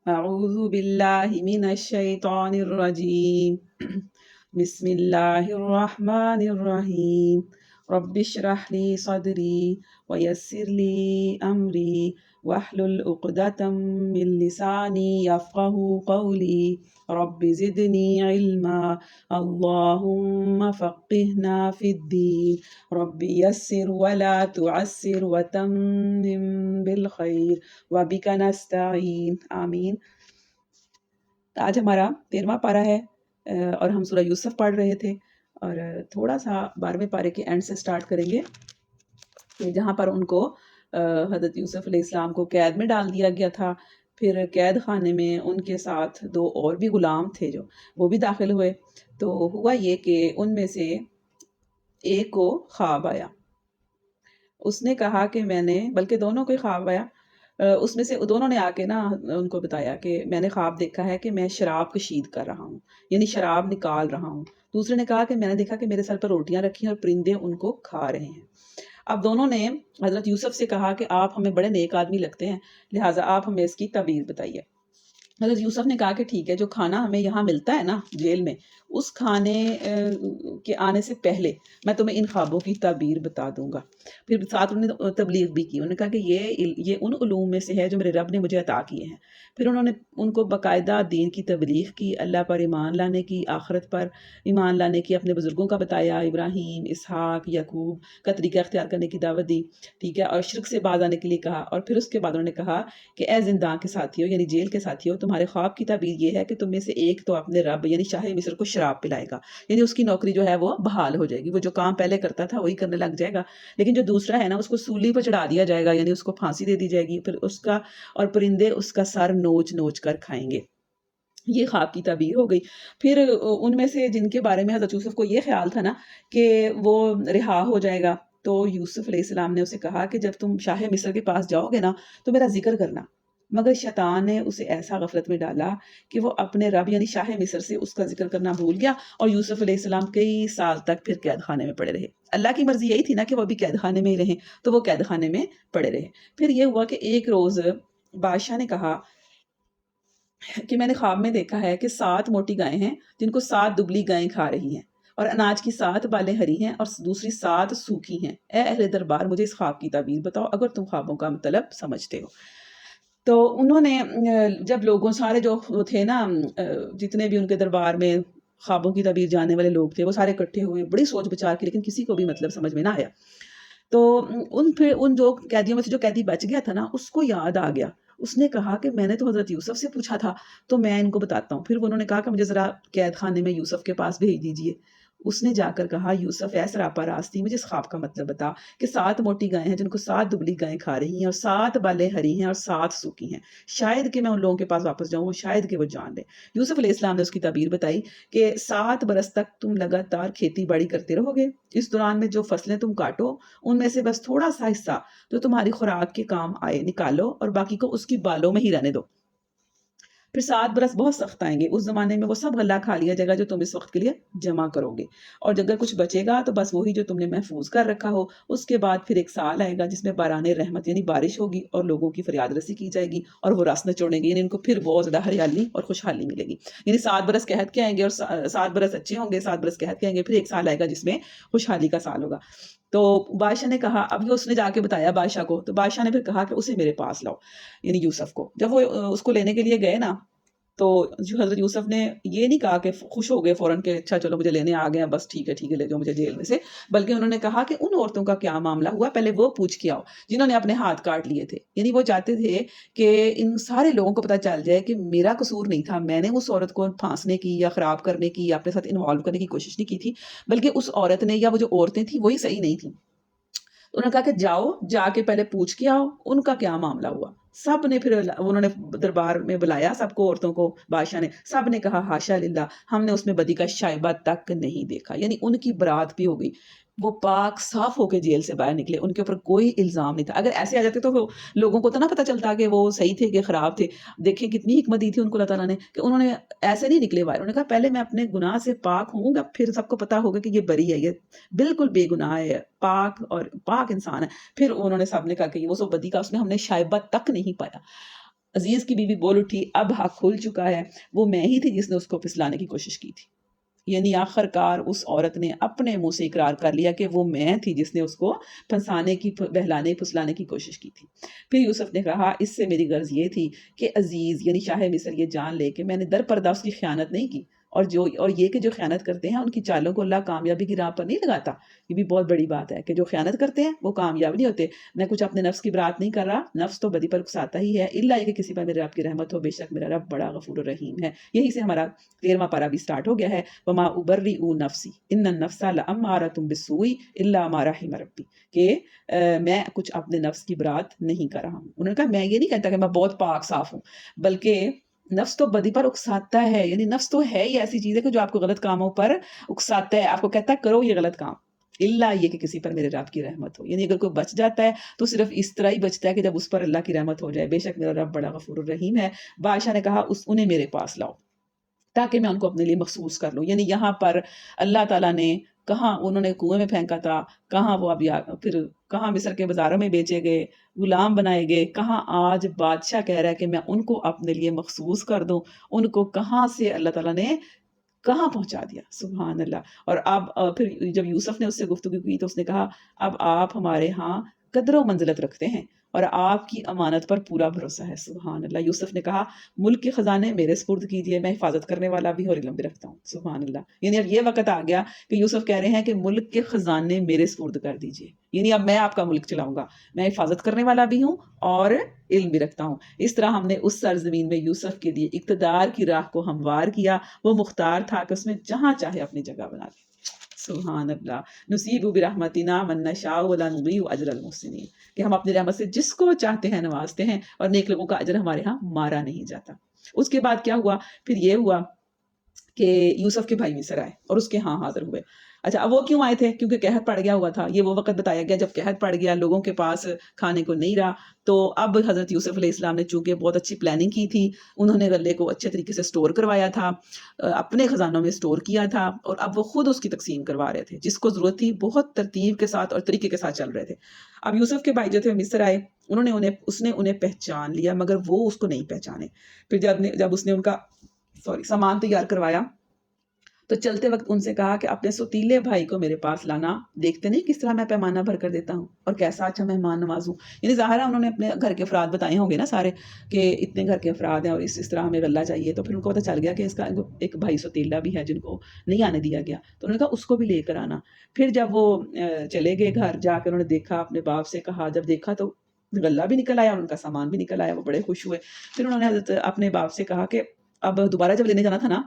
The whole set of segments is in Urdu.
اعوذ باللہ من الشیطان الرجیم بسم اللہ الرحمن الرحیم رب اشرح لی صدری ویسر لی امری واحلل عقدۃ من لسانی یفقہوا قولی رب زدنی علما اللہم فقہنا فی الدین رب یسر ولا تعسر وتمم بالخیر وبک نستعین آمین۔ آج ہمارا 13واں پارہ ہے اور ہم سورہ یوسف پڑھ رہے تھے، اور تھوڑا سا 12ویں پارے کے اینڈ سے سٹارٹ کریں گے کہ جہاں پر ان کو حضرت یوسف علیہ السلام کو قید میں ڈال دیا گیا تھا۔ پھر قید خانے میں ان کے ساتھ 2 اور بھی غلام تھے جو وہ بھی داخل ہوئے۔ تو ہوا یہ کہ ان میں سے ایک کو خواب آیا، اس نے کہا کہ میں نے، بلکہ دونوں کو خواب آیا، اس میں سے دونوں نے آ کے نا ان کو بتایا کہ میں نے خواب دیکھا ہے کہ میں شراب کشید کر رہا ہوں، یعنی شراب نکال رہا ہوں۔ دوسرے نے کہا کہ میں نے دیکھا کہ میرے سر پر روٹیاں رکھی ہیں اور پرندے ان کو کھا رہے ہیں۔ اب دونوں نے حضرت یوسف سے کہا کہ آپ ہمیں بڑے نیک آدمی لگتے ہیں، لہٰذا آپ ہمیں اس کی تعبیر بتائیے۔ حضرت یوسف نے کہا کہ ٹھیک ہے، جو کھانا ہمیں یہاں ملتا ہے نا جیل میں، اس کھانے کے آنے سے پہلے میں تمہیں ان خوابوں کی تعبیر بتا دوں گا۔ پھر ساتھ انہوں نے تبلیغ بھی کی، انہوں نے کہا کہ یہ ان علوم میں سے ہے جو میرے رب نے مجھے عطا کیے ہیں۔ پھر انہوں نے ان کو باقاعدہ دین کی تبلیغ کی، اللہ پر ایمان لانے کی، آخرت پر ایمان لانے کی، اپنے بزرگوں کا بتایا، ابراہیم، اسحاق، یعقوب کا طریقہ اختیار کرنے کی دعوت دی، ٹھیک ہے، اور شرک سے باز آنے کے لیے کہا۔ اور پھر اس کے بعد انہوں نے کہا کہ اے زندان کے ساتھیوں، یعنی جیل کے ساتھیوں، تمہارے خواب کی تعبیر یہ ہے کہ تم میں سے ایک تو اپنے رب یعنی شاہ مصر کو شراب پلائے گا، یعنی اس کی نوکری جو ہے وہ بحال ہو جائے گی، وہ جو کام پہلے کرتا تھا وہی کرنے لگ جائے گا، لیکن جو دوسرا ہے نا اس کو سولی پر چڑھا دیا جائے گا، یعنی اس کو پھانسی دے دی جائے گی، پھر اس کا اور پرندے اس کا سر نوچ نوچ کر کھائیں گے۔ یہ خواب کی تعبیر ہو گئی۔ پھر ان میں سے جن کے بارے میں حضرت یوسف کو یہ خیال تھا نا کہ وہ رہا ہو جائے گا، تو یوسف علیہ السلام نے اسے کہا کہ جب تم شاہ مصر کے پاس جاؤ گے نا تو میرا ذکر کرنا۔ مگر شیطان نے اسے ایسا غفلت میں ڈالا کہ وہ اپنے رب یعنی شاہ مصر سے اس کا ذکر کرنا بھول گیا، اور یوسف علیہ السلام کئی سال تک پھر قید خانے میں پڑے رہے۔ اللہ کی مرضی یہی تھی نا کہ وہ بھی قید خانے میں ہی رہیں، تو وہ قید خانے میں پڑے رہے۔ پھر یہ ہوا کہ ایک روز بادشاہ نے کہا کہ میں نے خواب میں دیکھا ہے کہ 7 موٹی گائیں ہیں جن کو 7 دبلی گائیں کھا رہی ہیں، اور اناج کی 7 بالیں ہری ہیں اور دوسری 7 سوکھی ہیں۔ اے اہل دربار، مجھے اس خواب کی تعبیر بتاؤ اگر تم خوابوں کا مطلب سمجھتے ہو۔ تو انہوں نے جب لوگوں سارے جو تھے نا جتنے بھی ان کے دربار میں خوابوں کی تعبیر جاننے والے لوگ تھے، وہ سارے اکٹھے ہوئے، بڑی سوچ بچار کی، لیکن کسی کو بھی مطلب سمجھ میں نہ آیا۔ تو ان جو قیدیوں میں سے جو قیدی بچ گیا تھا نا، اس کو یاد آ گیا، اس نے کہا کہ میں نے تو حضرت یوسف سے پوچھا تھا، تو میں ان کو بتاتا ہوں۔ پھر انہوں نے کہا کہ مجھے ذرا قید خانے میں یوسف کے پاس بھیج دیجیے۔ اس نے جا کر کہا، یوسف اے سراپا راستی، مجھے اس خواب کا مطلب بتا کہ 7 موٹی گائیں ہیں جن کو 7 دبلی گائیں کھا رہی ہیں، اور 7 بالیں ہری ہیں اور 7 سوکھی ہیں، شاید کہ میں ان لوگوں کے پاس واپس جاؤں، شاید کہ وہ جان لیں۔ یوسف علیہ السلام نے اس کی تعبیر بتائی کہ 7 برس تک تم لگاتار کھیتی باڑی کرتے رہو گے، اس دوران میں جو فصلیں تم کاٹو ان میں سے بس تھوڑا سا حصہ جو تمہاری خوراک کے کام آئے نکالو، اور باقی کو اس کی بالوں میں ہی رہنے دو۔ پھر 7 برس بہت سخت آئیں گے، اس زمانے میں وہ سب غلہ کھا لیا جائے گا جو تم اس وقت کے لیے جمع کرو گے، اور اگر کچھ بچے گا تو بس وہی جو تم نے محفوظ کر رکھا ہو۔ اس کے بعد پھر 1 سال آئے گا جس میں باران رحمت یعنی بارش ہوگی اور لوگوں کی فریاد رسی کی جائے گی اور وہ رس نچوڑیں گے، یعنی ان کو پھر بہت زیادہ ہریالی اور خوشحالی ملے گی۔ یعنی 7 برس قحط کے آئیں گے اور 7 برس اچھے ہوں گے، 7 برس قحط کے آئیں گے، پھر 1 سال آئے گا جس میں خوشحالی کا سال ہوگا۔ تو بادشاہ نے کہا، اب یہ اس نے جا کے بتایا بادشاہ کو، تو بادشاہ نے پھر کہا کہ اسے میرے پاس لاؤ، یعنی یوسف کو۔ جب وہ اس کو لینے کے لیے گئے نا، تو جو حضرت یوسف نے یہ نہیں کہا کہ خوش ہو گئے فوراً کہ اچھا چلو مجھے لینے آ گئے ہیں، بس ٹھیک ہے لے جاؤ مجھے جیل میں سے، بلکہ انہوں نے کہا کہ ان عورتوں کا کیا معاملہ ہوا، پہلے وہ پوچھ کے آؤ جنہوں نے اپنے ہاتھ کاٹ لیے تھے۔ یعنی وہ چاہتے تھے کہ ان سارے لوگوں کو پتہ چل جائے کہ میرا قصور نہیں تھا، میں نے اس عورت کو پھانسنے کی یا خراب کرنے کی یا اپنے ساتھ انوالو کرنے کی کوشش نہیں کی تھی، بلکہ اس عورت نے یا وہ جو عورتیں تھیں وہی صحیح نہیں تھیں۔ تو انہوں نے کہا کہ جاؤ، جا کے پہلے پوچھ کے آؤ ان کا کیا معاملہ ہوا۔ سب نے پھر انہوں نے دربار میں بلایا سب کو، عورتوں کو، بادشاہ نے، سب نے کہا ہاشا للہ، ہم نے اس میں بدی کا شائبہ تک نہیں دیکھا۔ یعنی ان کی برات بھی ہو گئی، وہ پاک صاف ہو کے جیل سے باہر نکلے، ان کے اوپر کوئی الزام نہیں تھا۔ اگر ایسے آ جاتے تو وہ لوگوں کو تو نہ پتہ چلتا کہ وہ صحیح تھے کہ خراب تھے۔ دیکھیں کتنی حکمت دی تھی ان کو اللہ تعالیٰ نے کہ انہوں نے ایسے نہیں نکلے باہر، انہوں نے کہا پہلے میں اپنے گناہ سے پاک ہوں گا، پھر سب کو پتہ ہوگا کہ یہ بری ہے، یہ بالکل بے گناہ ہے، پاک اور پاک انسان ہے۔ پھر انہوں نے سب نے کہا کہ وہ سو بدی کا اس میں ہم نے شائبہ تک نہیں پایا۔ عزیز کی بیوی بول اٹھی اب حق کھل چکا ہے، وہ میں ہی تھی جس نے اس کو پھسلانے کی کوشش کی تھی. یعنی آخر کار اس عورت نے اپنے منہ سے اقرار کر لیا کہ وہ میں تھی جس نے اس کو پھنسانے کی، بہلانے پھسلانے کی کوشش کی تھی. پھر یوسف نے کہا اس سے میری غرض یہ تھی کہ عزیز یعنی شاہ مصر یہ جان لے کہ میں نے در پردہ اس کی خیانت نہیں کی، اور یہ کہ جو خیانت کرتے ہیں ان کی چالوں کو اللہ کامیابی کی راہ پر نہیں لگاتا. یہ بھی بہت بڑی بات ہے کہ جو خیانت کرتے ہیں وہ کامیاب نہیں ہوتے. میں کچھ اپنے نفس کی برات نہیں کر رہا، نفس تو بدی پر اکساتا ہی ہے، الا یہ کہ کسی پر میرے رب کی رحمت ہو، بے شک میرا رب بڑا غفور الرحیم ہے. یہی سے ہمارا 13واں پارہ بھی سٹارٹ ہو گیا ہے، وما ابرئ نفسی ان النفس لامارۃ بالسوء الا ما رحم ربی، کہ میں کچھ اپنے نفس کی برات نہیں کر رہا ہوں. انہوں نے کہا میں یہ نہیں کہتا کہ میں بہت پاک صاف ہوں، بلکہ نفس تو بدی پر اکساتا ہے. یعنی نفس تو ہے ہی ایسی چیز ہے کہ جو آپ کو غلط کاموں پر اکساتا ہے، آپ کو کہتا ہے کرو یہ غلط کام، اللہ یہ کہ کسی پر میرے رب کی رحمت ہو. یعنی اگر کوئی بچ جاتا ہے تو صرف اس طرح ہی بچتا ہے کہ جب اس پر اللہ کی رحمت ہو جائے. بے شک میرا رب بڑا غفور الرحیم ہے. بادشاہ نے کہا انہیں میرے پاس لاؤ تاکہ میں ان کو اپنے لیے مخصوص کر لوں. یعنی یہاں پر اللہ تعالیٰ نے کہاں انہوں نے کنویں میں پھینکا تھا، کہاں وہ اب پھر کہاں مصر کے بازاروں میں بیچے گئے، غلام بنائے گئے، کہاں آج بادشاہ کہہ رہا ہے کہ میں ان کو اپنے لیے مخصوص کر دوں. ان کو کہاں سے اللہ تعالیٰ نے کہاں پہنچا دیا، سبحان اللہ. اور اب پھر جب یوسف نے اس سے گفتگو کی تو اس نے کہا اب آپ ہمارے ہاں قدر و منزلت رکھتے ہیں اور آپ کی امانت پر پورا بھروسہ ہے. سبحان اللہ. یوسف نے کہا ملک کے خزانے میرے سپرد کیجیے، میں حفاظت کرنے والا بھی اور علم بھی رکھتا ہوں. سبحان اللہ. یعنی اب یہ وقت آ گیا کہ یوسف کہہ رہے ہیں کہ ملک کے خزانے میرے سپرد کر دیجیے. یعنی اب میں آپ کا ملک چلاؤں گا، میں حفاظت کرنے والا بھی ہوں اور علم بھی رکھتا ہوں. اس طرح ہم نے اس سرزمین میں یوسف کے لیے اقتدار کی راہ کو ہموار کیا. وہ مختار تھا کہ اس میں جہاں چاہے اپنی جگہ بنا لے. سبحان اللہ. نصیب برحمتنا من نشاء ولا نضيع اجر المحسنین، کہ ہم اپنی رحمت سے جس کو چاہتے ہیں نوازتے ہیں اور نیک لوگوں کا اجر ہمارے ہاں مارا نہیں جاتا. اس کے بعد کیا ہوا؟ پھر یہ ہوا کہ یوسف کے بھائی مصر آئے اور اس کے ہاں حاضر ہوئے. اچھا اب وہ کیوں آئے تھے؟ کیونکہ قحط پڑ گیا ہوا تھا. یہ وہ وقت بتایا گیا جب قحط پڑ گیا، لوگوں کے پاس کھانے کو نہیں رہا. تو اب حضرت یوسف علیہ السلام نے چونکہ بہت اچھی پلاننگ کی تھی، انہوں نے غلے کو اچھے طریقے سے سٹور کروایا تھا، اپنے خزانوں میں سٹور کیا تھا، اور اب وہ خود اس کی تقسیم کروا رہے تھے. جس کو ضرورت تھی بہت ترتیب کے ساتھ اور طریقے کے ساتھ چل رہے تھے. اب یوسف کے بھائی جو تھے مصر آئے، اس نے انہیں پہچان لیا مگر وہ اس کو نہیں پہچانے. پھر جب اس نے ان کا سامان تیار کروایا تو چلتے وقت ان سے کہا کہ اپنے سوتیلے بھائی کو میرے پاس لانا، دیکھتے نہیں کس طرح میں پیمانہ بھر کر دیتا ہوں اور کیسا اچھا مہمان نوازوں. یعنی ظاہر ہے انہوں نے اپنے گھر کے افراد بتائے ہوں گے نا سارے کہ اتنے گھر کے افراد ہیں اور اس طرح ہمیں غلہ چاہیے. تو پھر ان کو پتہ چل گیا کہ اس کا ایک بھائی سوتیلا بھی ہے جن کو نہیں آنے دیا گیا. تو انہوں نے کہا اس کو بھی لے کر آنا. پھر جب وہ چلے گئے گھر، جا کے انہوں نے دیکھا، اپنے باپ سے کہا، جب دیکھا تو غلہ بھی نکل آیا اور ان کا سامان بھی نکل آیا. وہ بڑے خوش ہوئے. پھر انہوں نے حضرت اپنے باپ سے کہا کہ اب دوبارہ جب لینے جانا تھا نا،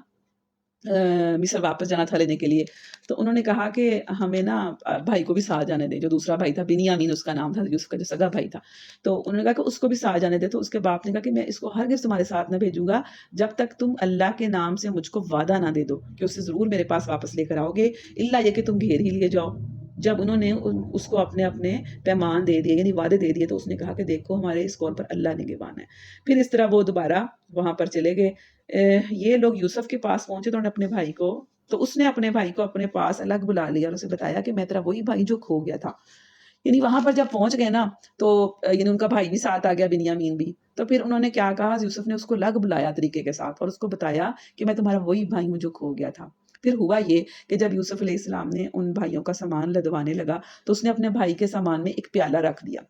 مصر واپس جانا تھا لینے کے لیے، تو انہوں نے کہا کہ ہمیں نا بھائی کو بھی ساتھ جانے دے. جو دوسرا بھائی تھا بنیامین اس کا نام تھا، یوسف کا جو سگا بھائی تھا، تو انہوں نے کہا کہ اس کو بھی ساتھ جانے دے. تو اس کے باپ نے کہا کہ میں اس کو ہرگز تمہارے ساتھ نہ بھیجوں گا جب تک تم اللہ کے نام سے مجھ کو وعدہ نہ دے دو کہ اسے ضرور میرے پاس واپس لے کر آؤ گے، الا یہ کہ تم گھیر ہی لیے جاؤ. جب انہوں نے اس کو اپنے پیمان دے دیے، یعنی وعدے دے دیے، تو اس نے کہا کہ دیکھو ہمارے اس قول پر اللہ نگہبان ہے. پھر اس طرح وہ دوبارہ وہاں پر چلے گئے. یہ لوگ یوسف کے پاس پہنچے تو انہوں نے اپنے بھائی کو، تو اس نے اپنے بھائی کو اپنے پاس الگ بلا لیا اور اسے بتایا کہ میں تیرا وہی بھائی جو کھو گیا تھا. یعنی وہاں پر جب پہنچ گئے نا تو یعنی ان کا بھائی بھی ساتھ آ گیا، بنیامین بھی. تو پھر انہوں نے کیا کہا، یوسف نے اس کو الگ بلایا طریقے کے ساتھ اور اس کو بتایا کہ میں تمہارا وہی بھائی ہوں جو کھو گیا تھا. پھر ہوا یہ کہ جب یوسف علیہ السلام نے ان بھائیوں کا سامان لدوانے لگا تو اس نے اپنے بھائی کے سامان میں ایک پیالہ رکھ دیا.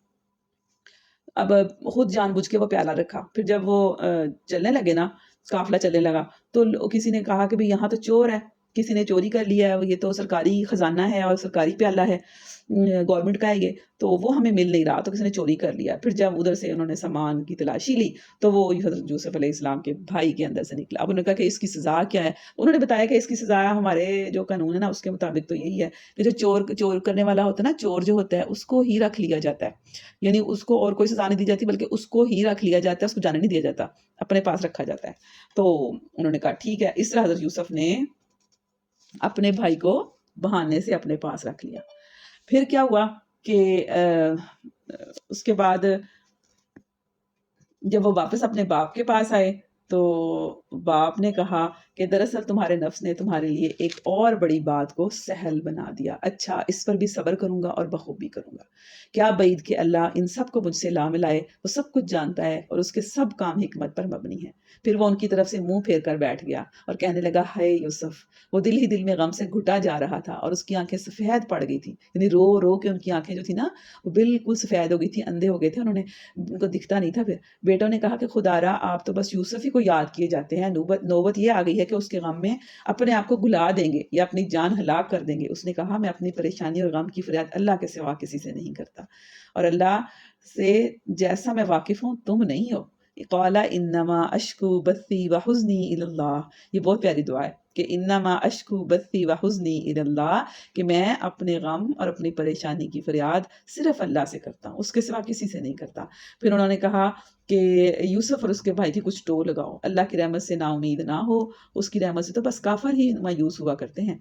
اب خود جان بوجھ کے وہ پیالہ رکھا. پھر جب وہ چلنے لگے نا، قافلہ چلنے لگا، تو کسی نے کہا کہ بھئی یہاں تو چور ہے، کسی نے چوری کر لیا ہے، یہ تو سرکاری خزانہ ہے اور سرکاری پیالہ ہے، گورنمنٹ کا ہے یہ، تو وہ ہمیں مل نہیں رہا، تو کسی نے چوری کر لیا. پھر جب ادھر سے انہوں نے سامان کی تلاشی لی تو وہ حضرت یوسف علیہ السلام کے بھائی کے اندر سے نکلا. اب انہوں نے کہا کہ اس کی سزا کیا ہے؟ انہوں نے بتایا کہ اس کی سزا ہمارے جو قانون ہے نا اس کے مطابق تو یہی ہے کہ جو چور کرنے والا ہوتا ہے نا، چور جو ہوتا ہے اس کو ہی رکھ لیا جاتا ہے. یعنی اس کو اور کوئی سزا نہیں دی جاتی بلکہ اس کو ہی رکھ لیا جاتا ہے، اس کو جانے نہیں دیا جاتا، اپنے پاس رکھا جاتا ہے. تو انہوں نے کہا ٹھیک ہے. اس طرح حضرت یوسف نے اپنے بھائی کو بہانے سے اپنے پاس رکھ لیا. پھر کیا ہوا کہ اس کے بعد جب وہ واپس اپنے باپ کے پاس آئے تو باپ نے کہا کہ دراصل تمہارے نفس نے تمہارے لیے ایک اور بڑی بات کو سہل بنا دیا، اچھا اس پر بھی صبر کروں گا اور بخوبی کروں گا۔ کیا بعید کہ اللہ ان سب کو مجھ سے لا ملائے، وہ سب کچھ جانتا ہے اور اس کے سب کام حکمت پر مبنی ہے۔ پھر وہ ان کی طرف سے منہ پھیر کر بیٹھ گیا اور کہنے لگا، ہائے یوسف! وہ دل ہی دل میں غم سے گھٹا جا رہا تھا اور اس کی آنکھیں سفید پڑ گئی تھی، یعنی رو رو کے ان کی آنکھیں جو تھی نا وہ بالکل سفید ہو گئی تھی، اندھے ہو گئے تھے، ان کو دکھتا نہیں تھا۔ پھر بیٹوں نے کہا کہ خدا را آپ تو بس یوسف ہی کو یاد کیے جاتے ہیں، نوبت یہ آ گئی ہے کہ اس کے غم میں اپنے آپ کو گلا دیں گے یا اپنی جان ہلاک کر دیں گے۔ اس نے کہا، میں اپنی پریشانی اور غم کی فریاد اللہ کے سوا کسی سے نہیں کرتا، اور اللہ سے جیسا میں واقف ہوں تم نہیں ہو۔ قال انما اشکو بثی وحزنی الی اللہ، یہ بہت پیاری دعا ہے کہ انما اشکو بثی وحزنی الی اللہ، کہ میں اپنے غم اور اپنی پریشانی کی فریاد صرف اللہ سے کرتا ہوں، اس کے سوا کسی سے نہیں کرتا۔ پھر انہوں نے کہا کہ یوسف اور اس کے بھائی کی کچھ ٹو لگاؤ، اللہ کی رحمت سے نا امید نہ ہو، اس کی رحمت سے تو بس کافر ہی مایوس ہوا کرتے ہیں۔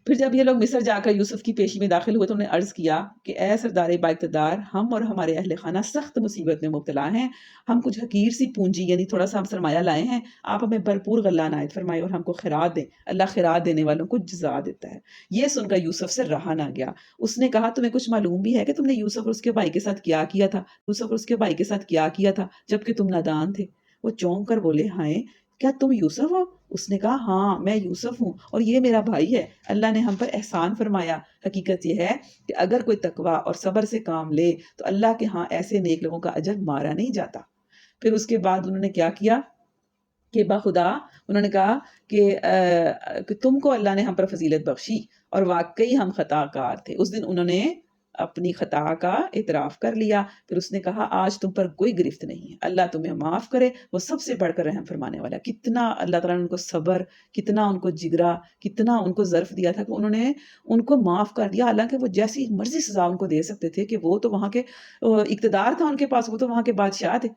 پھر جب یہ لوگ مصر جا کر یوسف کی پیشی میں داخل ہوئے تو انہوں نے عرض کیا کہ اے سردار با اقتدار، ہم اور ہمارے اہل خانہ سخت مصیبت میں مبتلا ہیں، ہم کچھ حقیر سی پونجی یعنی تھوڑا سا ہم سرمایہ لائے ہیں، آپ ہمیں بھرپور غلہ عنایت فرمائے اور ہم کو خیرات دیں، اللہ خیرات دینے والوں کو جزا دیتا ہے۔ یہ سن کر یوسف سے رہا نہ گیا، اس نے کہا تمہیں کچھ معلوم بھی ہے کہ تم نے یوسف اور اس کے بھائی کے ساتھ کیا کیا تھا، یوسف اور اس کے بھائی کے ساتھ کیا کیا تھا جبکہ تم نادان تھے؟ وہ چونک کر بولے، ہائے کیا تم یوسف ہو؟ اس نے کہا، ہاں میں یوسف ہوں اور یہ میرا بھائی ہے، اللہ نے ہم پر احسان فرمایا۔ حقیقت یہ ہے کہ اگر کوئی تقوی اور صبر سے کام لے تو اللہ کے ہاں ایسے نیک لوگوں کا اجر مارا نہیں جاتا۔ پھر اس کے بعد انہوں نے کیا کیا کہ باخدا انہوں نے کہا کہ تم کو اللہ نے ہم پر فضیلت بخشی اور واقعی ہم خطا کار تھے۔ اس دن انہوں نے اپنی خطا کا اعتراف کر لیا۔ پھر اس نے کہا، آج تم پر کوئی گرفت نہیں ہے، اللہ تمہیں معاف کرے، وہ سب سے بڑھ کر رحم فرمانے والا۔ کتنا اللہ تعالیٰ نے ان کو صبر، کتنا ان کو جگرا، کتنا ان کو ظرف دیا تھا کہ انہوں نے ان کو معاف کر دیا، حالانکہ وہ جیسی مرضی سزا ان کو دے سکتے تھے کہ وہ تو وہاں کے اقتدار تھا ان کے پاس، وہ تو وہاں کے بادشاہ تھے۔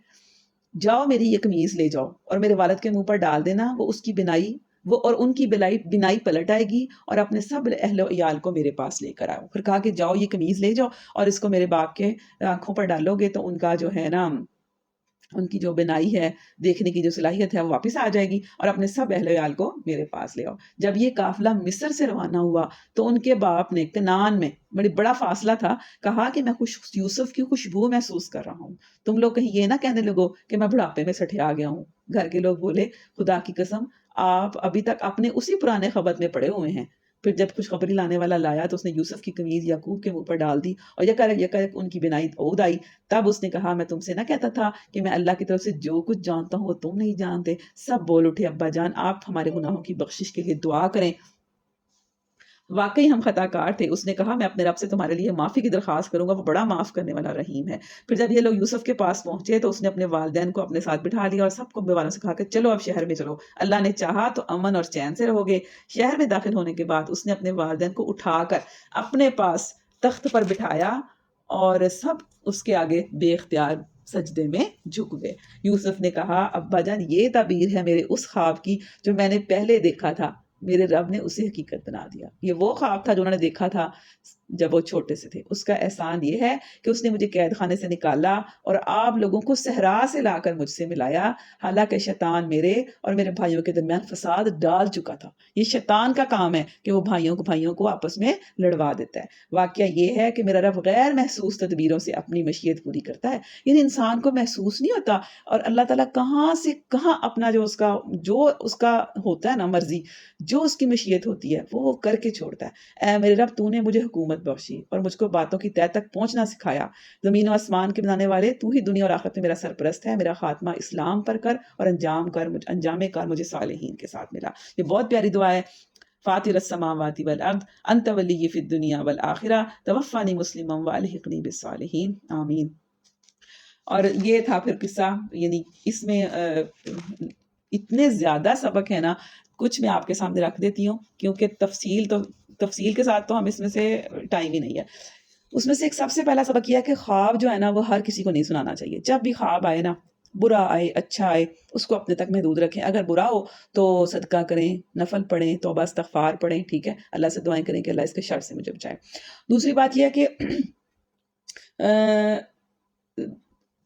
جاؤ میری یہ قمیض لے جاؤ اور میرے والد کے منہ پر ڈال دینا، وہ اس کی بنائی وہ اور ان کی بنائی پلٹ آئے گی، اور اپنے سب اہل و عیال کو میرے پاس لے کر آؤ۔ پھر کہا کہ جاؤ یہ قمیض لے جاؤ اور اس کو میرے باپ کے آنکھوں پر ڈالو گے تو ان کا جو ہے نا، ان کی جو بنائی ہے، دیکھنے کی جو صلاحیت ہے وہ واپس آ جائے گی، اور اپنے سب اہل ویال کو میرے پاس لے آؤ۔ جب یہ قافلہ مصر سے روانہ ہوا تو ان کے باپ نے کنعان میں بڑا فاصلہ تھا، کہا کہ میں یوسف کی خوشبو محسوس کر رہا ہوں، تم لوگ کہیں یہ نہ کہنے لگو کہ میں بڑھاپے میں سٹھیا گیا ہوں۔ گھر کے لوگ بولے، خدا کی قسم آپ ابھی تک اپنے اسی پرانے خبت میں پڑے ہوئے ہیں۔ پھر جب خوشخبری لانے والا لایا تو اس نے یوسف کی قمیض یعقوب کے منہ پر ڈال دی اور یکایک ان کی بنائی عود آئی۔ تب اس نے کہا، میں تم سے نہ کہتا تھا کہ میں اللہ کی طرف سے جو کچھ جانتا ہوں وہ تم نہیں جانتے؟ سب بول اٹھے، ابا جان آپ ہمارے گناہوں کی بخشش کے لیے دعا کریں، واقعی ہم خطا کار تھے۔ اس نے کہا، میں اپنے رب سے تمہارے لیے معافی کی درخواست کروں گا، وہ بڑا معاف کرنے والا رحیم ہے۔ پھر جب یہ لوگ یوسف کے پاس پہنچے تو اس نے اپنے والدین کو اپنے ساتھ بٹھا لیا اور سب کو والوں سے کہا کہ چلو اب شہر میں چلو، اللہ نے چاہا تو امن اور چین سے رہو گے۔ شہر میں داخل ہونے کے بعد اس نے اپنے والدین کو اٹھا کر اپنے پاس تخت پر بٹھایا اور سب اس کے آگے بے اختیار سجدے میں جھک گئے۔ یوسف نے کہا، ابا جان یہ تعبیر ہے میرے اس خواب کی جو میں نے پہلے دیکھا تھا، میرے رب نے اسے حقیقت بنا دیا۔ یہ وہ خواب تھا جو انہوں نے دیکھا تھا جب وہ چھوٹے سے تھے، اس کا احسان یہ ہے کہ اس نے مجھے قید خانے سے نکالا اور آپ لوگوں کو صحرا سے لا کر مجھ سے ملایا، حالانکہ شیطان میرے اور میرے بھائیوں کے درمیان فساد ڈال چکا تھا۔ یہ شیطان کا کام ہے کہ وہ بھائیوں کو آپس میں لڑوا دیتا ہے۔ واقعہ یہ ہے کہ میرا رب غیر محسوس تدبیروں سے اپنی مشیت پوری کرتا ہے، یعنی انسان کو محسوس نہیں ہوتا، اور اللہ تعالیٰ کہاں سے کہاں اپنا جو اس کا ہوتا ہے نا مرضی، جو اس کی مشیت ہوتی ہے وہ کر کے چھوڑتا ہے۔ اے میرے رب تو نے مجھے حکومت بخشی اور مجھ کو باتوں کی تہہ تک پہنچنا سکھایا، زمین و آسمان کے بنانے والے تو ہی دنیا اور آخرت میں میرا سرپرست ہے، میرا خاتمہ اسلام پر کر اور انجام کار مجھے صالحین کے ساتھ ملا۔ یہ بہت پیاری دعا ہے۔ فاطر السماوات والارض انت ولی فی الدنیا والآخرہ توفانی مسلما والحقنی بالصالحین، آمین۔ اور یہ تھا پھر قصہ، یعنی اس میں اتنے زیادہ سبق ہے نا، کچھ میں آپ کے سامنے رکھ دیتی ہوں کیونکہ تفصیل کے ساتھ تو ہم اس میں سے ٹائم ہی نہیں ہے۔ اس میں سے ایک سب سے پہلا سبق یہ ہے کہ خواب جو ہے نا وہ ہر کسی کو نہیں سنانا چاہیے۔ جب بھی خواب آئے نا، برا آئے اچھا آئے، اس کو اپنے تک محدود رکھیں۔ اگر برا ہو تو صدقہ کریں، نفل پڑھیں، توبہ استغفار پڑھیں، ٹھیک ہے، اللہ سے دعائیں کریں کہ اللہ اس کے شر سے مجھے بچائے۔ دوسری بات یہ ہے کہ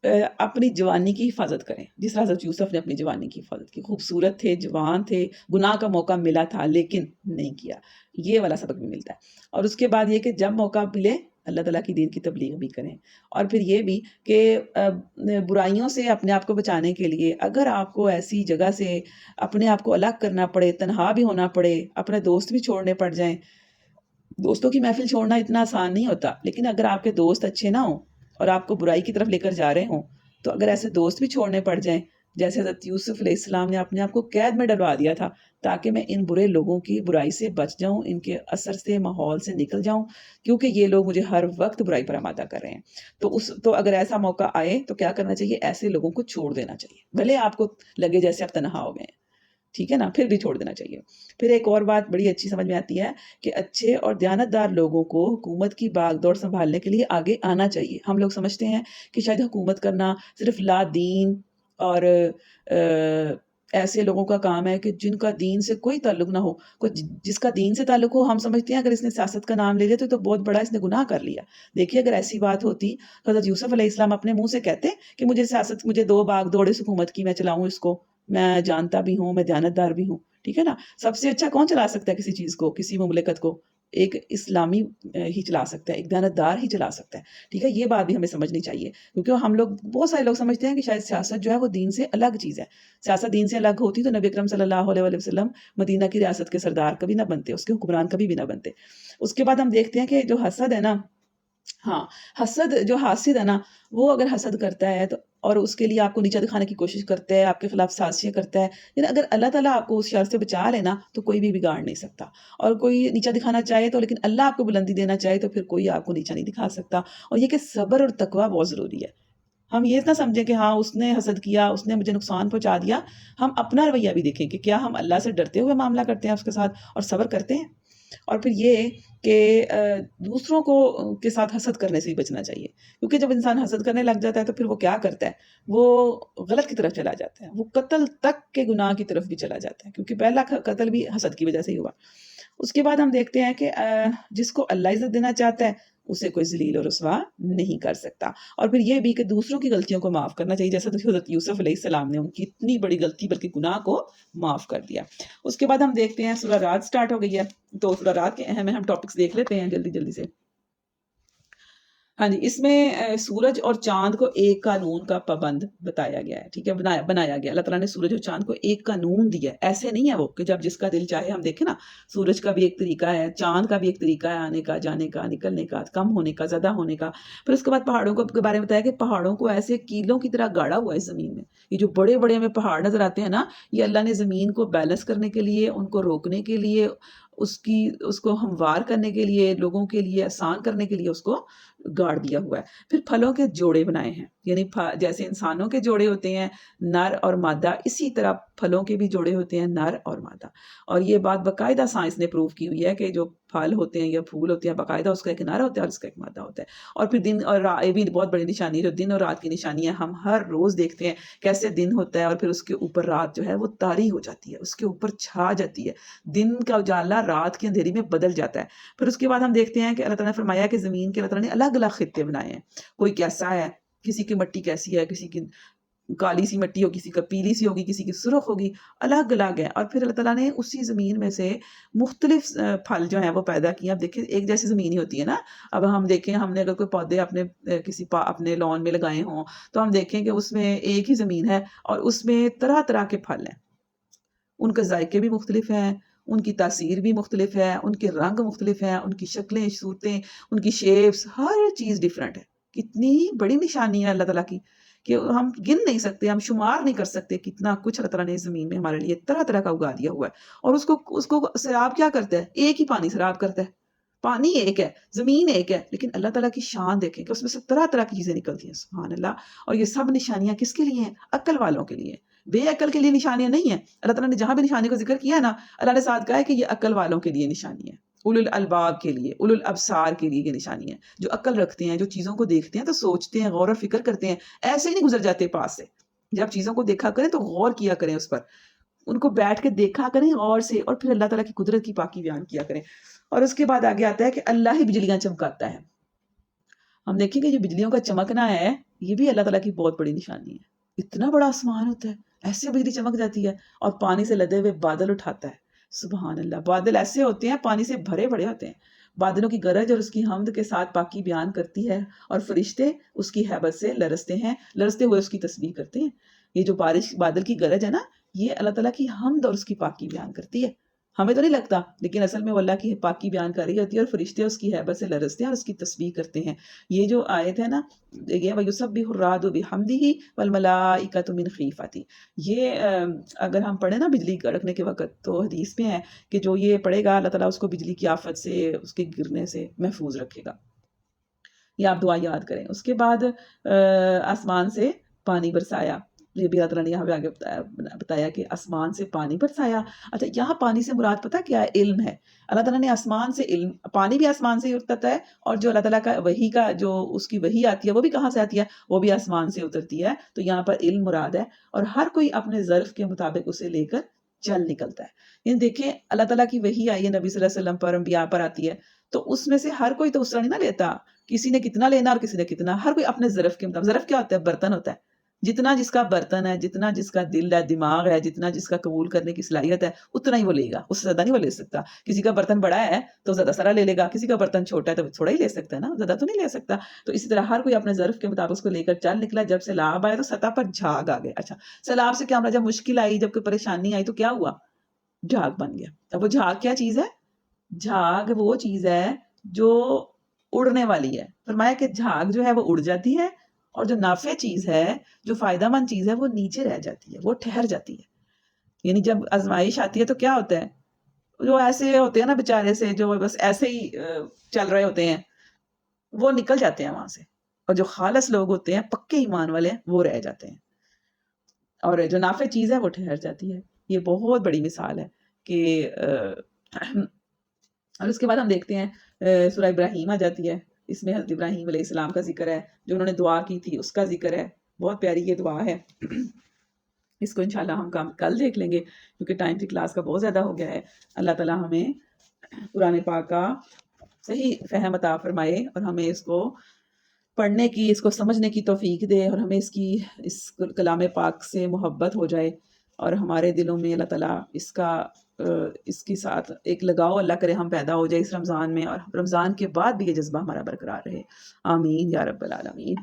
اپنی جوانی کی حفاظت کریں، جس طرح حضرت یوسف نے اپنی جوانی کی حفاظت کی. خوبصورت تھے، جوان تھے، گناہ کا موقع ملا تھا لیکن نہیں کیا. یہ والا سبق بھی ملتا ہے. اور اس کے بعد یہ کہ جب موقع ملے اللہ تعالیٰ کی دین کی تبلیغ بھی کریں. اور پھر یہ بھی کہ برائیوں سے اپنے آپ کو بچانے کے لیے اگر آپ کو ایسی جگہ سے اپنے آپ کو الگ کرنا پڑے، تنہا بھی ہونا پڑے، اپنے دوست بھی چھوڑنے پڑ جائیں. دوستوں کی محفل چھوڑنا اتنا آسان نہیں ہوتا، لیکن اگر آپ کے دوست اچھے نہ ہوں اور آپ کو برائی کی طرف لے کر جا رہے ہوں تو اگر ایسے دوست بھی چھوڑنے پڑ جائیں، جیسے حضرت یوسف علیہ السلام نے اپنے آپ کو قید میں ڈلوا دیا تھا تاکہ میں ان برے لوگوں کی برائی سے بچ جاؤں، ان کے اثر سے، ماحول سے نکل جاؤں، کیونکہ یہ لوگ مجھے ہر وقت برائی پر آمادہ کر رہے ہیں. تو اگر ایسا موقع آئے تو کیا کرنا چاہیے؟ ایسے لوگوں کو چھوڑ دینا چاہیے، بھلے آپ کو لگے جیسے آپ تنہا ہو گئے ہیں، ٹھیک ہے نا، پھر بھی چھوڑ دینا چاہیے. پھر ایک اور بات بڑی اچھی سمجھ میں آتی ہے کہ اچھے اور دیانتدار لوگوں کو حکومت کی باغ دوڑ سنبھالنے کے لیے آگے آنا چاہیے. ہم لوگ سمجھتے ہیں کہ شاید حکومت کرنا صرف لا دین اور ایسے لوگوں کا کام ہے کہ جن کا دین سے کوئی تعلق نہ ہو. کوئی جس کا دین سے تعلق ہو، ہم سمجھتے ہیں اگر اس نے سیاست کا نام لے لیا تو بہت بڑا اس نے گناہ کر لیا. دیکھیے اگر ایسی بات ہوتی، حضرت یوسف علیہ السلام اپنے منہ سے کہتے کہ مجھے 2 باغ دوڑے حکومت کی، میں چلاؤں اس کو، میں جانتا بھی ہوں، میں دیانتدار بھی ہوں، ٹھیک ہے نا. سب سے اچھا کون چلا سکتا ہے کسی چیز کو، کسی مملکت کو؟ ایک اسلامی ہی چلا سکتا ہے، ایک دیانتدار ہی چلا سکتا ہے، ٹھیک ہے. یہ بات بھی ہمیں سمجھنی چاہیے، کیونکہ ہم لوگ بہت سارے لوگ سمجھتے ہیں کہ شاید سیاست جو ہے وہ دین سے الگ چیز ہے. سیاست دین سے الگ ہوتی تو نبی اکرم صلی اللہ علیہ وسلم مدینہ کی ریاست کے سردار کبھی نہ بنتے، اس کے حکمران کبھی بھی نہ بنتے. اس کے بعد ہم دیکھتے ہیں کہ جو حسد ہے نا، ہاں، جو حاسد ہے نا، وہ اگر حسد کرتا ہے تو اور اس کے لیے آپ کو نیچا دکھانے کی کوشش کرتا ہے، آپ کے خلاف سازشیں کرتا ہے، لیکن اگر اللہ تعالیٰ آپ کو اس شر سے بچا لینا تو کوئی بھی بگاڑ نہیں سکتا. اور کوئی نیچا دکھانا چاہے تو، لیکن اللہ آپ کو بلندی دینا چاہے تو پھر کوئی آپ کو نیچا نہیں دکھا سکتا. اور یہ کہ صبر اور تقویٰ بہت ضروری ہے. ہم یہ نہ سمجھیں کہ ہاں اس نے حسد کیا، اس نے مجھے نقصان پہنچا دیا. ہم اپنا رویہ بھی دیکھیں کہ کیا ہم اللہ سے ڈرتے ہوئے معاملہ کرتے ہیں اس کے ساتھ اور صبر کرتے ہیں. اور پھر یہ کہ دوسروں کو کے ساتھ حسد کرنے سے ہی بچنا چاہیے، کیونکہ جب انسان حسد کرنے لگ جاتا ہے تو پھر وہ کیا کرتا ہے، وہ غلط کی طرف چلا جاتا ہے، وہ قتل تک کے گناہ کی طرف بھی چلا جاتا ہے، کیونکہ پہلا قتل بھی حسد کی وجہ سے ہی ہوا. اس کے بعد ہم دیکھتے ہیں کہ جس کو اللہ عزت دینا چاہتا ہے اسے کوئی ذلیل اور رسوا نہیں کر سکتا. اور پھر یہ بھی کہ دوسروں کی غلطیوں کو معاف کرنا چاہیے، جیسا حضرت یوسف علیہ السلام نے ان کی اتنی بڑی غلطی بلکہ گناہ کو معاف کر دیا. اس کے بعد ہم دیکھتے ہیں سورہ رات سٹارٹ ہو گئی ہے، تو سورہ رات کے اہم ٹاپکس دیکھ لیتے ہیں جلدی جلدی سے. ہاں جی، اس میں سورج اور چاند کو ایک قانون کا پابند بتایا گیا ہے، ٹھیک ہے، بنایا گیا. اللہ تعالیٰ نے سورج اور چاند کو ایک قانون دیا ہے. ایسے نہیں ہے وہ کہ جب جس کا دل چاہے. ہم دیکھیں نا، سورج کا بھی ایک طریقہ ہے، چاند کا بھی ایک طریقہ ہے، آنے کا، جانے کا، نکلنے کا، کم ہونے کا، زیادہ ہونے کا. پھر اس کے بعد پہاڑوں کے بارے میں بتایا کہ پہاڑوں کو ایسے کیلوں کی طرح گاڑا ہوا ہے زمین میں. یہ جو بڑے بڑے ہمیں پہاڑ نظر آتے ہیں نا، یہ اللہ نے زمین کو بیلنس کرنے کے لیے، ان کو روکنے کے لیے، اس کو ہموار کرنے کے لیے، لوگوں کے لیے آسان کرنے کے لیے اس کو گاڑ دیا ہوا ہے. پھر پھلوں کے جوڑے بنائے ہیں، یعنی جیسے انسانوں کے جوڑے ہوتے ہیں نر اور مادہ، اسی طرح پھلوں کے بھی جوڑے ہوتے ہیں نر اور مادہ. اور یہ بات باقاعدہ سائنس نے پروف کی ہوئی ہے کہ جو پھل ہوتے ہیں یا پھول ہوتے ہیں باقاعدہ اس کا ایک نر ہوتا ہے اور اس کا ایک مادہ ہوتا ہے. اور پھر دن اور رات، یہ بھی بہت بڑی نشانی ہے جو دن اور رات کی نشانی ہے. ہم ہر روز دیکھتے ہیں کیسے دن ہوتا ہے اور پھر اس کے اوپر رات جو ہے وہ طاری ہو جاتی ہے، اس کے اوپر چھا جاتی ہے، دن کا اجالا رات کی اندھیری میں بدل جاتا ہے. پھر اس کے بعد ہم دیکھتے ہیں کہ اللہ تعالیٰ نے فرمایا کہ زمین کے اللہ تعالیٰ نے الگ الگ خطے بنائے ہیں. کوئی کیسا ہے، کسی کی مٹی کیسی ہے، کسی کی کالی سی مٹی ہو، کسی کا پیلی سی ہوگی، کسی کی سرخ ہوگی، الگ الگ ہے. اور پھر اللہ تعالیٰ نے اسی زمین میں سے مختلف پھل جو ہیں وہ پیدا کیے. اب دیکھیں ایک جیسی زمین ہی ہوتی ہے نا. اب ہم دیکھیں ہم نے اگر کوئی پودے اپنے لان میں لگائے ہوں تو ہم دیکھیں کہ اس میں ایک ہی زمین ہے اور اس میں طرح طرح کے پھل ہیں. ان کے ذائقے بھی مختلف ہیں، ان کی تاثیر بھی مختلف ہے، ان کے رنگ مختلف ہیں، ان کی شکلیں، صورتیں، ان کی شیپس، ہر چیز ڈیفرنٹ ہے. کتنی بڑی نشانی ہے اللہ تعالیٰ کی کہ ہم گن نہیں سکتے، ہم شمار نہیں کر سکتے کتنا کچھ اللہ تعالیٰ نے اس زمین میں ہمارے لیے طرح طرح کا اگا دیا ہوا ہے. اور اس کو سیراب کیا کرتا ہے؟ ایک ہی پانی سیراب کرتا ہے. پانی ایک ہے، زمین ایک ہے، لیکن اللہ تعالیٰ کی شان دیکھیں کہ اس میں سے طرح طرح کی چیزیں نکلتی ہیں. سبحان اللہ. اور یہ سب نشانیاں کس کے لیے ہیں؟ عقل والوں کے لیے. بے عقل کے لیے نشانیاں نہیں ہیں. اللہ تعالیٰ نے جہاں بھی نشانی کو ذکر کیا ہے نا، اللہ نے ساتھ کہا ہے کہ یہ عقل والوں کے لیے نشانی ہے، اولو الالباب کے لیے، اولو الابصار کے لیے یہ نشانی ہے. جو عقل رکھتے ہیں، جو چیزوں کو دیکھتے ہیں تو سوچتے ہیں، غور و فکر کرتے ہیں، ایسے ہی نہیں گزر جاتے پاس سے. جب چیزوں کو دیکھا کریں تو غور کیا کریں اس پر، ان کو بیٹھ کے دیکھا کریں غور سے، اور پھر اللہ تعالیٰ کی قدرت کی پاکی بیان کیا کریں. اور اس کے بعد آگے آتا ہے کہ اللہ ہی بجلیاں چمکاتا ہے. ہم دیکھیں کہ جو بجلیوں کا چمکنا ہے یہ بھی اللہ تعالیٰ کی بہت بڑی نشانی ہے. اتنا بڑا آسمان ہوتا ہے، ایسے بجلی چمک جاتی ہے اور پانی سے لدے ہوئے بادل اٹھاتا ہے. سبحان اللہ. بادل ایسے ہوتے ہیں پانی سے بھرے پڑے ہوتے ہیں. بادلوں کی گرج اور اس کی حمد کے ساتھ پاکی بیان کرتی ہے، اور فرشتے اس کی ہیبت سے لرزتے ہیں، لرزتے ہوئے اس کی تسبیح کرتے ہیں. یہ جو بارش بادل کی گرج ہے نا، یہ اللہ تعالیٰ کی حمد اور اس کی پاکی بیان کرتی ہے. ہمیں تو نہیں لگتا، لیکن اصل میں وہ اللہ کی پاکی بیان کر رہی ہوتی ہے، اور فرشتے اس کی ہیبت سے لرزتے ہیں اور اس کی تسبیح کرتے ہیں. یہ جو آیت ہے نا، یہ وَيُسَبِّحُ الرَّعْدُ بِحَمْدِهِ وَالْمَلَائِكَةُ مِنْ خِيفَتِهِ، یہ اگر ہم پڑھیں نا بجلی کڑکنے کے وقت، تو حدیث میں ہے کہ جو یہ پڑھے گا اللہ تعالیٰ اس کو بجلی کی آفت سے، اس کے گرنے سے محفوظ رکھے گا. یہ آپ دعا یاد کریں. اس کے بعد آسمان سے پانی برسایا. یہ بھی اللہ تعالیٰ نے یہاں پہ آگے بتایا کہ آسمان سے پانی برسایا. اچھا، یہاں پانی سے مراد پتہ کیا ہے؟ علم ہے. اللہ تعالیٰ نے آسمان سے علم، پانی بھی آسمان سے ہی اترتا ہے، اور جو اللہ تعالیٰ کا وحی کا جو اس کی وحی آتی ہے وہ بھی کہاں سے آتی ہے؟ وہ بھی آسمان سے اترتی ہے. تو یہاں پر علم مراد ہے، اور ہر کوئی اپنے ظرف کے مطابق اسے لے کر چل نکلتا ہے. یعنی دیکھیں، اللہ تعالیٰ کی وحی آئی ہے نبی صلی اللہ علیہ وسلم پر، انبیاء پر آتی ہے، تو اس میں سے ہر کوئی تو اس طرح نہیں نہ لیتا. کسی نے کتنا لینا اور کسی نے کتنا، ہر کوئی اپنے ظرف کے مطابق. ظرف کیا ہوتا ہے؟ برتن ہوتا ہے. جتنا جس کا برتن ہے، جتنا جس کا دل ہے، دماغ ہے، جتنا جس کا قبول کرنے کی صلاحیت ہے، اتنا ہی وہ لے گا. اس سے زیادہ نہیں وہ لے سکتا. کسی کا برتن بڑا ہے تو زیادہ سارا لے لے گا، کسی کا برتن چھوٹا ہے تو تھوڑا ہی لے سکتا ہے نا، زیادہ تو نہیں لے سکتا. تو اسی طرح ہر کوئی اپنے ظرف کے مطابق اس کو لے کر چل نکلا. جب سیلاب آئے تو سطح پر جھاگ آ گئے. اچھا، سیلاب سے کیا ہمارا جب مشکل آئی، جب کوئی پریشانی آئی تو کیا ہوا؟ جھاگ بن گیا. اب وہ جھاگ کیا چیز ہے؟ جھاگ وہ چیز ہے جو اڑنے والی ہے. فرمایا کہ جھاگ جو ہے وہ اڑ جاتی ہے، اور جو نافع چیز ہے، جو فائدہ مند چیز ہے، وہ نیچے رہ جاتی ہے، وہ ٹھہر جاتی ہے. یعنی جب آزمائش آتی ہے تو کیا ہوتا ہے؟ جو ایسے ہوتے ہیں نا بیچارے سے، جو بس ایسے ہی چل رہے ہوتے ہیں، وہ نکل جاتے ہیں وہاں سے. اور جو خالص لوگ ہوتے ہیں، پکے ایمان والے ہیں، وہ رہ جاتے ہیں، اور جو نافع چیز ہے وہ ٹھہر جاتی ہے. یہ بہت بڑی مثال ہے کہ اور اس کے بعد ہم دیکھتے ہیں سورہ ابراہیم آ جاتی ہے. اس میں حضرت ابراہیم علیہ السلام کا ذکر ہے، جو انہوں نے دعا کی تھی اس کا ذکر ہے. بہت پیاری یہ دعا ہے. اس کو انشاءاللہ ہم کل دیکھ لیں گے، کیونکہ ٹائم کی کلاس کا بہت زیادہ ہو گیا ہے. اللہ تعالیٰ ہمیں قرآن پاک کا صحیح فہم عطا فرمائے، اور ہمیں اس کو پڑھنے کی، اس کو سمجھنے کی توفیق دے، اور ہمیں اس کلام پاک سے محبت ہو جائے، اور ہمارے دلوں میں اللہ تعالیٰ اس کے ساتھ ایک لگاؤ اللہ کرے ہم پیدا ہو جائے اس رمضان میں، اور رمضان کے بعد بھی یہ جذبہ ہمارا برقرار رہے. آمین یا رب العالمین.